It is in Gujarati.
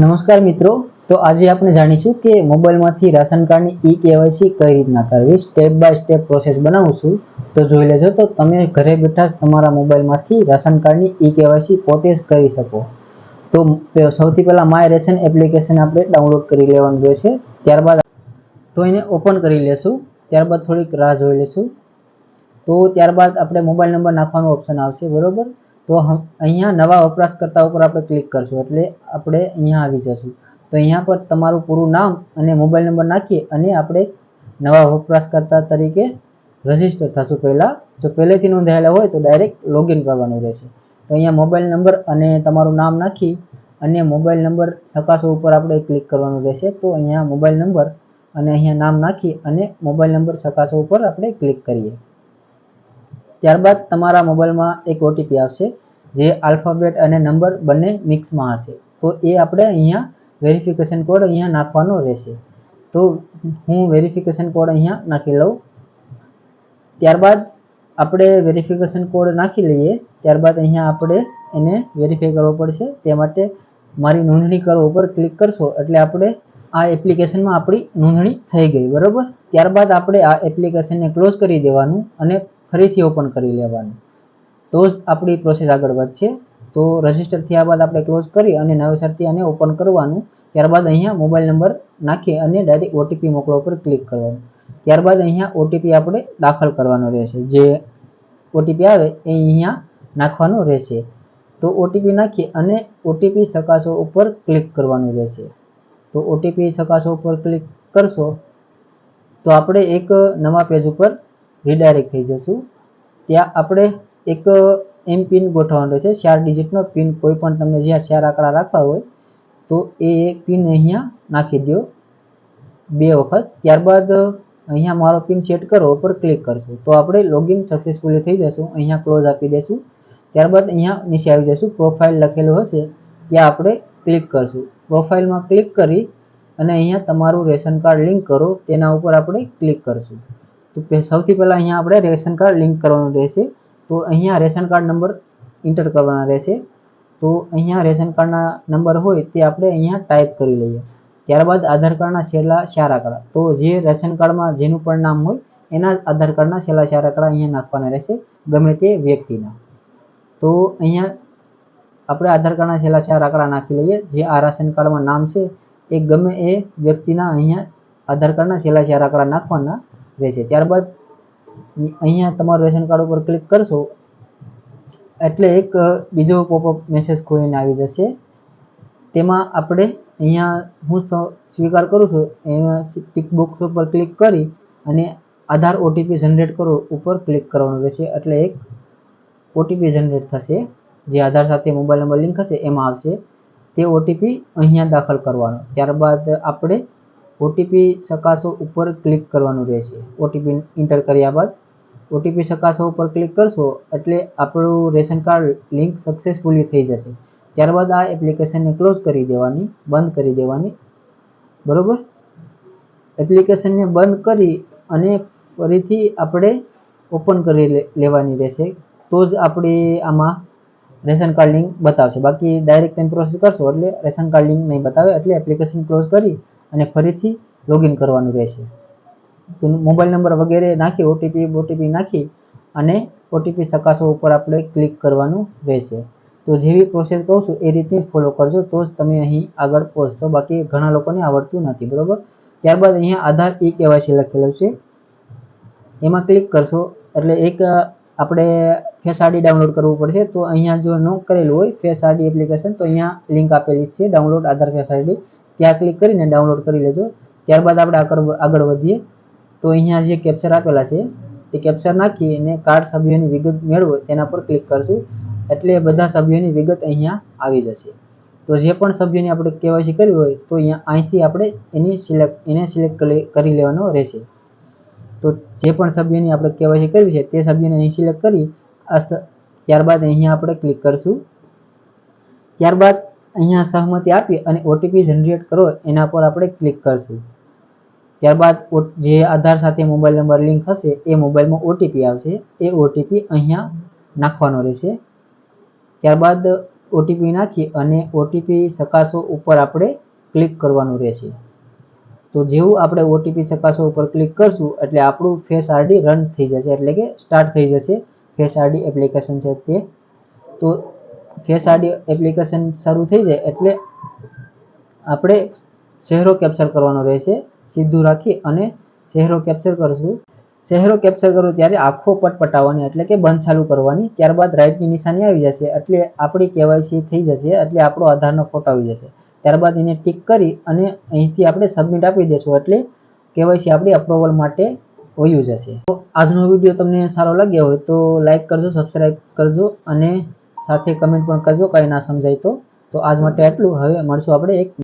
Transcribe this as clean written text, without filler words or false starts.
નમસ્કાર મિત્રો, તો આજે આપણે જાણીશું કે મોબાઈલમાંથી રાશન કાર્ડની ઈ-કેવાયસી કઈ રીતના કરવી. સ્ટેપ બાય સ્ટેપ પ્રોસેસ બનાવશું, તો જોઈ લેજો. તો તમે ઘરે બેઠા જ તમારા મોબાઈલમાંથી રાશન કાર્ડની ઈ-કેવાયસી પોતે જ કરી શકો. તો સૌથી પહેલા માય રેશન એપ્લિકેશન આપણે ડાઉનલોડ કરી લેવાનું રહેશે. ત્યારબાદ તો એને ઓપન કરી લેશું. ત્યારબાદ થોડીક રાહ જોઈ લેશું. તો ત્યારબાદ આપણે મોબાઈલ નંબર નાખવાનો ઓપ્શન આવશે, બરોબર. તો અહીંયા નવા વપરાશકર્તા ઉપર આપણે ક્લિક કરશું એટલે આપણે અહીંયા આવી જશું. તો અહીંયા પર તમારું પૂરું નામ અને મોબાઈલ નંબર નાખી અને આપણે નવા વપરાશકર્તા તરીકે રજીસ્ટર થશું. પહેલાં જો પહેલેથી નોંધાયેલા હોય તો ડાયરેક્ટ લોગિન કરવાનું રહેશે. તો અહીંયા મોબાઈલ નંબર અને તમારું નામ નાખી અને મોબાઈલ નંબર ચકાસો ઉપર આપણે ક્લિક કરવાનું રહેશે. તો અહીંયા મોબાઈલ નંબર અને અહીંયા નામ નાખી અને મોબાઈલ નંબર ચકાસો ઉપર આપણે ક્લિક કરીએ. ત્યારબાદ તમારા મોબાઈલમાં એક ઓટીપી આવશે, જે આલ્ફાબેટ અને નંબર બંને મિક્સમાં હશે. તો એ આપણે અહીંયા વેરિફિકેશન કોડ અહીંયા નાખવાનો રહેશે. તો હું વેરિફિકેશન કોડ અહીંયા નાખી લઉં. ત્યારબાદ આપણે વેરિફિકેશન કોડ નાખી લઈએ. ત્યારબાદ અહીંયા આપણે એને વેરીફાઈ કરવો પડશે. તે માટે મારી નોંધણી કરો ઉપર ક્લિક કરશો એટલે આપણે આ એપ્લિકેશનમાં આપણી નોંધણી થઈ ગઈ, બરાબર. ત્યારબાદ આપણે આ એપ્લિકેશનને ક્લોઝ કરી દેવાનું અને ફરીથી ઓપન કરી લેવાનું. તો જ આપણી પ્રોસેસ આગળ વધશે. તો રજીસ્ટર થયા બાદ આપણે ક્લોઝ કરી અને નવેસરથી આને ઓપન કરવાનું. ત્યારબાદ અહીંયા મોબાઈલ નંબર નાખી અને ડાયરેક્ટ ઓટીપી મોકલવા ઉપર ક્લિક કરવાનું. ત્યારબાદ અહીંયા ઓટીપી આપણે દાખલ કરવાનો રહેશે. જે ઓટીપી આવે એ અહીંયા નાખવાનો રહેશે. તો ઓટીપી નાખી અને ઓટીપી ચકાસો ઉપર ક્લિક કરવાનું રહેશે. તો ઓટીપી ચકાસો ઉપર ક્લિક કરશો તો આપણે એક નવા પેજ ઉપર રીડાયરેક્ટ થઈ જશું. ત્યાં આપણે એક એમ પિન ગોઠવવાનો રહેશે, 4 ડિજિટનો પિન. કોઈ પણ તમને જ્યાં 4 આંકડા રાખવા હોય તો એ પિન અહીંયા નાખી દો 2 વખત. ત્યારબાદ અહીંયા મારો પિન સેટ કરો ઉપર ક્લિક કરશું તો આપણે લોગિન સક્સેસફુલી થઈ જશું. અહીંયા ક્લોઝ આપી દઈશું. ત્યારબાદ અહીંયા નીચે આવી જશું, પ્રોફાઇલ લખેલું હશે ત્યાં આપણે ક્લિક કરશું. પ્રોફાઇલમાં ક્લિક કરી અને અહીંયા તમારું રેશન કાર્ડ લિંક કરો તેના ઉપર આપણે ક્લિક કરશું. તો સૌથી પહેલાં અહીંયા આપણે રેશન કાર્ડ લિંક કરવાનું રહેશે. તો અહીંયા રેશન કાર્ડ નંબર એન્ટર કરવાના રહેશે. તો અહીંયા રેશન કાર્ડના નંબર હોય તે આપણે અહીંયા ટાઈપ કરી લઈએ. ત્યારબાદ આધાર કાર્ડના છેલ્લા 4 આંકડા, તો જે રેશન કાર્ડમાં જેનું પણ નામ હોય એના આધાર કાર્ડના છેલ્લા 4 આંકડા અહીંયા નાખવાના રહેશે, ગમે તે વ્યક્તિના. તો અહીંયા આપણે આધાર કાર્ડના છેલ્લા 4 આંકડા નાખી લઈએ. જે આ રાશન કાર્ડમાં નામ છે એ ગમે એ વ્યક્તિના અહીંયા આધાર કાર્ડના છેલ્લા 4 આંકડા નાખવાના રહેશે. ત્યારબાદ અહીંયા તમારું રેશન કાર્ડ ઉપર ક્લિક કરશો એટલે એક બીજો પોપઅપ મેસેજ ખોલીને આવી જશે. તેમાં આપણે અહીંયા હું સ્વીકાર કરું છું એમાં ટિક બોક્સ ઉપર ક્લિક કરી અને આધાર ઓટીપી જનરેટ કરો ઉપર ક્લિક કરવાનું રહેશે. એટલે એક ઓટીપી જનરેટ થશે, જે આધાર સાથે મોબાઈલ નંબર લિંક હશે એમાં આવશે. તે ઓટીપી અહીંયા દાખલ કરવાનો. ત્યારબાદ આપણે ઓટીપી ચકાસો ઉપર ક્લિક કરવાનું રહેશે. ઓટીપી એન્ટર કર્યા બાદ ઓટીપી ચકાસો ઉપર ક્લિક કરશો એટલે આપણું રેશન કાર્ડ લિંક સક્સેસફુલી થઈ જશે. ત્યારબાદ આ એપ્લિકેશનને ક્લોઝ કરી દેવાની, બંધ કરી દેવાની, બરોબર. એપ્લિકેશનને બંધ કરી અને ફરીથી આપણે ઓપન કરી લેવાની રહેશે. તો જ આપણે આમાં રેશન કાર્ડ લિંક બતાવશે. બાકી ડાયરેક્ટ તમે પ્રોસેસ કરશો એટલે રેશન કાર્ડ લિંક નહીં બતાવે. એટલે એપ્લિકેશન ક્લોઝ કરી અને ફરીથી લોગિન કરવાનું રહેશે. તો મોબાઈલ નંબર વગેરે નાખી ઓટીપી નાખી અને ઓટીપી ચકાસો ઉપર આપણે ક્લિક કરવાનું રહેશે. તો જેવી પ્રોસેસ કહું છું એ રીતની જ ફોલો કરજો તો જ તમે અહીં આગળ પહોંચશો. બાકી ઘણા લોકોને આવડતું નથી, બરાબર. ત્યારબાદ અહીંયા આધાર ઈ-કેવાયસી લખેલું છે એમાં ક્લિક કરશો એટલે એક આપણે ફેસ આઈડી ડાઉનલોડ કરવું પડશે. તો અહીંયા જો ન કરેલું હોય ફેસ આઈડી એપ્લિકેશન તો અહીંયા લિંક આપેલી છે, ડાઉનલોડ આધાર ફેસ આઈડી. ત્યાં ક્લિક કરીને ડાઉનલોડ કરી લેજો. ત્યારબાદ આપણે આગળ વધીએ. તો અહીંયા જે કેપ્ચર આપેલા છે તે કેપ્ચર નાખી અને કાર્ડ સભ્યોની વિગત મેળવો તેના પર ક્લિક કરશું એટલે બધા સભ્યોની વિગત અહીંયા આવી જશે. તો જે પણ સભ્યોની આપણે કેવાયસી કરવી હોય તો અહીંયા અહીંથી આપણે એને સિલેક્ટ કરી લેવાનો રહેશે. તો જે પણ સભ્યની આપણે કેવાયસી કરવી છે તે સભ્યને અહીં સિલેક્ટ કરી ત્યારબાદ અહીંયા આપણે ક્લિક કરશું. ત્યારબાદ અહીંયા સહમતિ આપી અને ઓટીપી જનરેટ કરો એના પર આપણે ક્લિક કરશું. ત્યારબાદ જે આધાર સાથે મોબાઈલ નંબર લિંક હશે એ મોબાઈલમાં ઓટીપી આવશે. એ ઓટીપી અહીંયા નાખવાનો રહેશે. ત્યારબાદ ઓટીપી નાખી અને ઓટીપી ચકાસો ઉપર આપણે ક્લિક કરવાનું રહેશે. તો જેવું આપણે ઓટીપી ચકાસો ઉપર ક્લિક કરશું એટલે આપણું ફેસ આઈડી રન થઈ જશે, એટલે કે સ્ટાર્ટ થઈ જશે ફેસ આઈડી એપ્લિકેશન છે તે. તો ફેસ આઈડી એપ્લિકેશન શરૂ થઈ જાય એટલે આપણે ચહેરો કેપ્ચર કરવાનો રહેશે. સીધું રાખી અને ચહેરો કેપ્ચર કરશું. ચહેરો કેપ્ચર કરો ત્યારે આંખો પટપટાવવાની એટલે કે બંધ ચાલુ કરવાની. ત્યારબાદ રાઈટની નિશાની આવી જશે એટલે આપણી કેવાયસી થઈ જશે, એટલે આપણો આધારનો ફોટો આવી જશે. ત્યારબાદ એને ટિક કરી અને અહીંથી આપણે સબમિટ આપી દઈશું એટલે કેવાયસી આપણી અપ્રુવલ માટે વયું જશે. તો આજનો વિડીયો તમને સારો લાગ્યો હોય તો લાઈક કરજો, સબસ્ક્રાઈબ કરજો અને સાથે કમેન્ટ પણ કરજો કંઈ ના સમજાય તો. આજ માટે આટલું. હવે મળશું આપણે એક